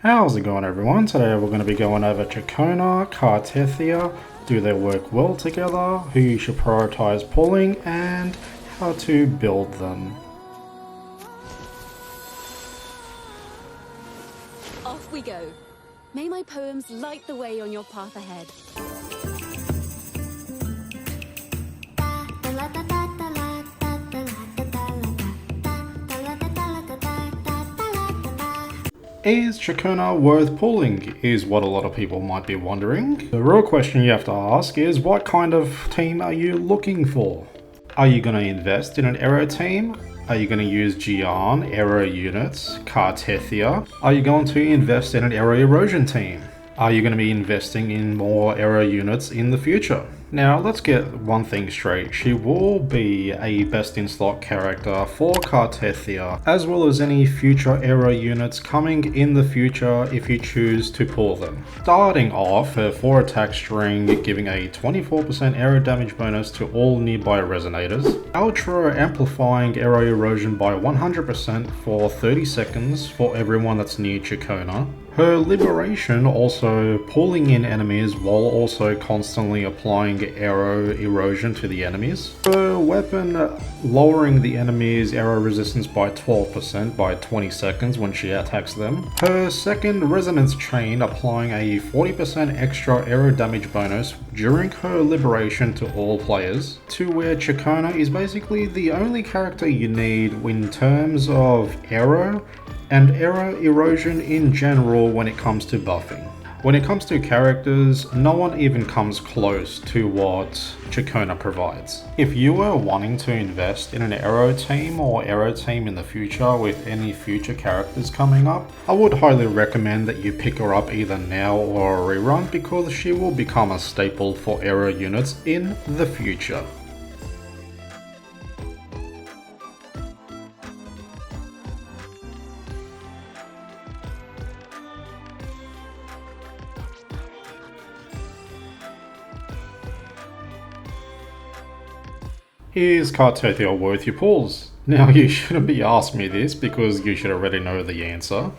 How's it going, everyone? Today we're going to be going over Ciaccona, Cartethyia, do they work well together, who you should prioritize pulling, and how to build them. Off we go. May my poems light the way on your path ahead. Is Ciaccona worth pulling, is what a lot of people might be wondering. The real question you have to ask is, what kind of team are you looking for? Are you going to invest in an Aero team? Are you going to use Gian, Aero units, Cartethyia? Are you going to invest in an Aero erosion team? Are you going to be investing in more Aero units in the future? Now, let's get one thing straight. She will be a best in slot character for Cartethyia, as well as any future Aero units coming in the future if you choose to pull them. Starting off, her 4 attack string giving a 24% Aero damage bonus to all nearby resonators. Ultra amplifying Aero erosion by 100% for 30 seconds for everyone that's near Ciaccona. Her liberation also pulling in enemies while also constantly applying Aero erosion to the enemies. Her weapon lowering the enemy's Aero resistance by 12% by 20 seconds when she attacks them. Her second resonance chain applying a 40% extra Aero damage bonus during her liberation to all players, to where Ciaccona is basically the only character you need in terms of Aero and Aero erosion in general when it comes to buffing. When it comes to characters, no one even comes close to what Ciaccona provides. If you were wanting to invest in an Aero team or Aero team in the future with any future characters coming up, I would highly recommend that you pick her up either now or a rerun, because she will become a staple for Aero units in the future. Is Cartethyia worth your pulls? Now, you shouldn't be asking me this because you should already know the answer.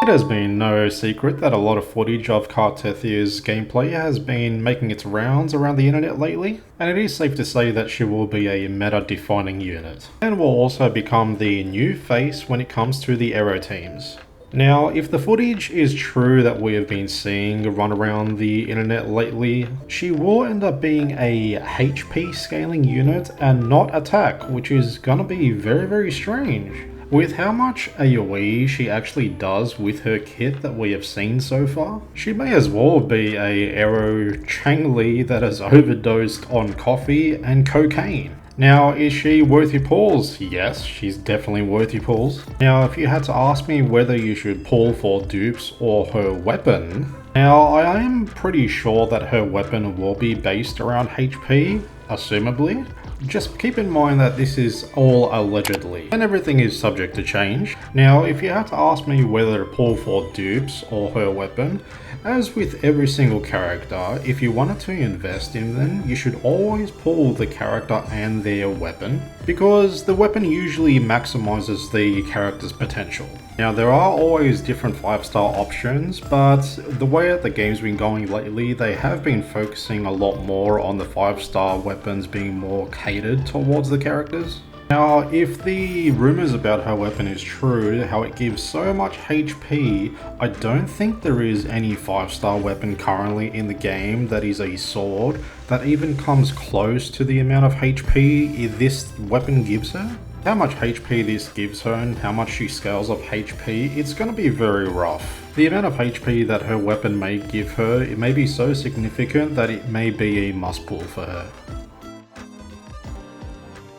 It has been no secret that a lot of footage of Cartethia's gameplay has been making its rounds around the internet lately, and it is safe to say that she will be a meta-defining unit, and will also become the new face when it comes to the Aero teams. Now, if the footage is true that we have been seeing run around the internet lately, she will end up being a HP scaling unit and not attack, which is gonna be very, very strange. With how much AoE she actually does with her kit that we have seen so far, she may as well be a Aero Changli that has overdosed on coffee and cocaine. Now, is she worth your pulls? Yes, she's definitely worth your pulls. Now, if you had to ask me whether you should pull for Dupes or her weapon, now I am pretty sure that her weapon will be based around HP, assumably. Just keep in mind that this is all allegedly, and everything is subject to change. Now, if you had to ask me whether to pull for Dupes or her weapon, as with every single character, if you wanted to invest in them, you should always pull the character and their weapon, because the weapon usually maximizes the character's potential. Now, there are always different 5-star options, but the way that the game's been going lately, they have been focusing a lot more on the 5-star weapons being more catered towards the characters. Now, if the rumors about her weapon is true, how it gives so much HP, I don't think there is any 5-star weapon currently in the game that is a sword that even comes close to the amount of HP this weapon gives her. How much HP this gives her and how much she scales up HP, it's going to be very rough. The amount of HP that her weapon may give her, it may be so significant that it may be a must pull for her.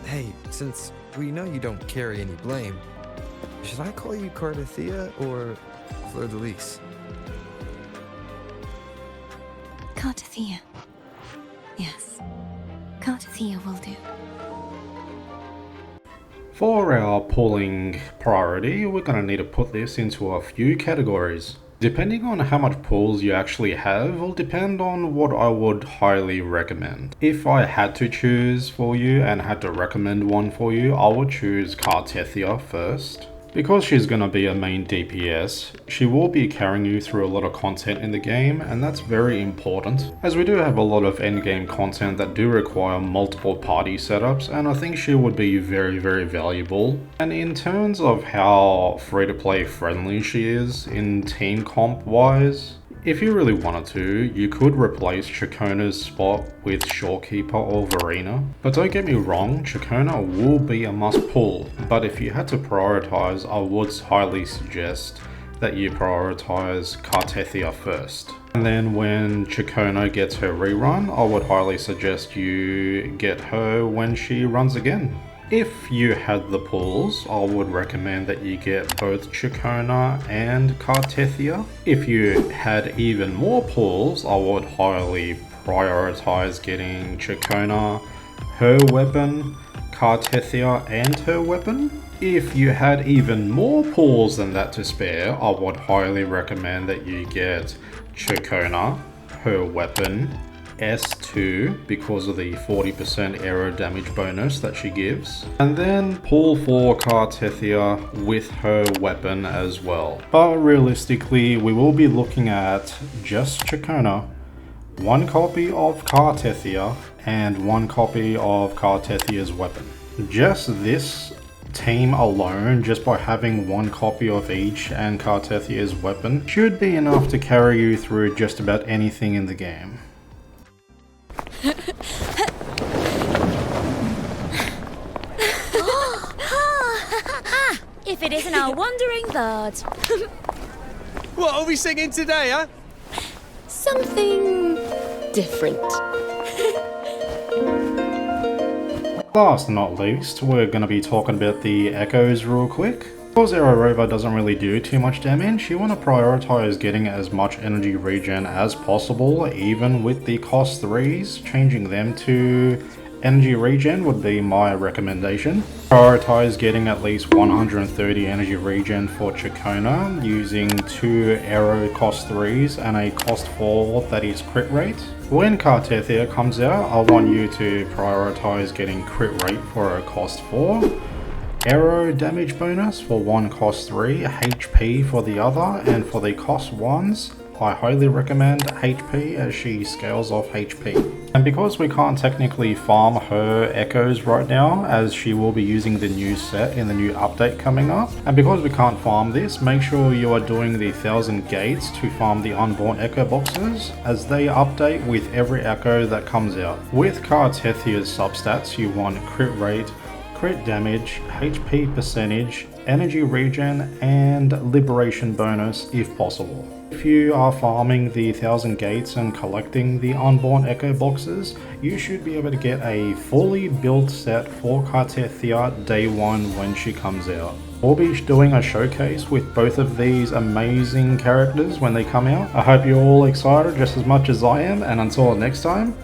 Hey, since we know you don't carry any blame, should I call you Cartethyia or Fleurdelys? Cartethyia. Yes, Cartethyia will do. For our pulling priority, we're going to need to put this into a few categories. Depending on how much pulls you actually have will depend on what I would highly recommend. If I had to choose for you and had to recommend one for you, I would choose Cartethyia first. Because she's going to be a main DPS, she will be carrying you through a lot of content in the game, and that's very important, as we do have a lot of endgame content that do require multiple party setups, and I think she would be very valuable. And in terms of how free-to-play friendly she is in team comp wise, if you really wanted to, you could replace Ciaccona's spot with Shorekeeper or Verena. But don't get me wrong, Ciaccona will be a must pull, but if you had to prioritize, I would highly suggest that you prioritize Cartethyia first. And then when Ciaccona gets her rerun, I would highly suggest you get her when she runs again. If you had the pulls, I would recommend that you get both Ciaccona and Cartethyia. If you had even more pulls, I would highly prioritize getting Ciaccona, her weapon, Cartethyia and her weapon. If you had even more pulls than that to spare, I would highly recommend that you get Ciaccona, her weapon, S2 because of the 40% Aero damage bonus that she gives, and then pull for Cartethyia with her weapon as well. But realistically, we will be looking at just Ciaccona, one copy of Cartethyia, and one copy of Cartethyia's weapon. Just this team alone, just by having one copy of each and Cartethyia's weapon, should be enough to carry you through just about anything in the game. If it isn't our wandering bard. What are we singing today, huh? Something different. Last but not least, we're going to be talking about the echoes real quick. Because Aero Rover doesn't really do too much damage, you want to prioritize getting as much energy regen as possible, even with the cost 3s. Changing them to energy regen would be my recommendation. Prioritize getting at least 130 energy regen for Ciaccona, using 2 Aero cost 3s and a cost 4 that is crit rate. When Cartethyia comes out, I want you to prioritize getting crit rate for a cost 4. Aero damage bonus for one cost 3, HP for the other, and for the cost 1s, I highly recommend HP as she scales off HP. And because we can't technically farm her echoes right now, as she will be using the new set in the new update coming up, and because we can't farm this, make sure you are doing the 1000 gates to farm the Unborn echo boxes, as they update with every echo that comes out. With Cartethyia's substats, you want crit rate, crit damage, HP percentage, energy regen, and liberation bonus if possible. If you are farming the 1000 gates and collecting the Unborn echo boxes, you should be able to get a fully built set for Cartethyia day 1 when she comes out. We'll be doing a showcase with both of these amazing characters when they come out. I hope you're all excited just as much as I am, and until next time,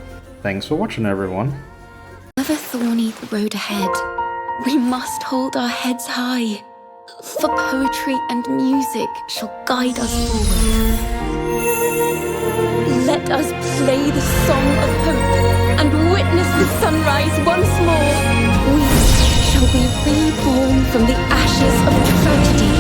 thanks for watching everyone. However thorny the road ahead, we must hold our heads high, for poetry and music shall guide us forward. Let us play the song of hope and witness the sunrise once more. We shall be reborn from the ashes of tragedy.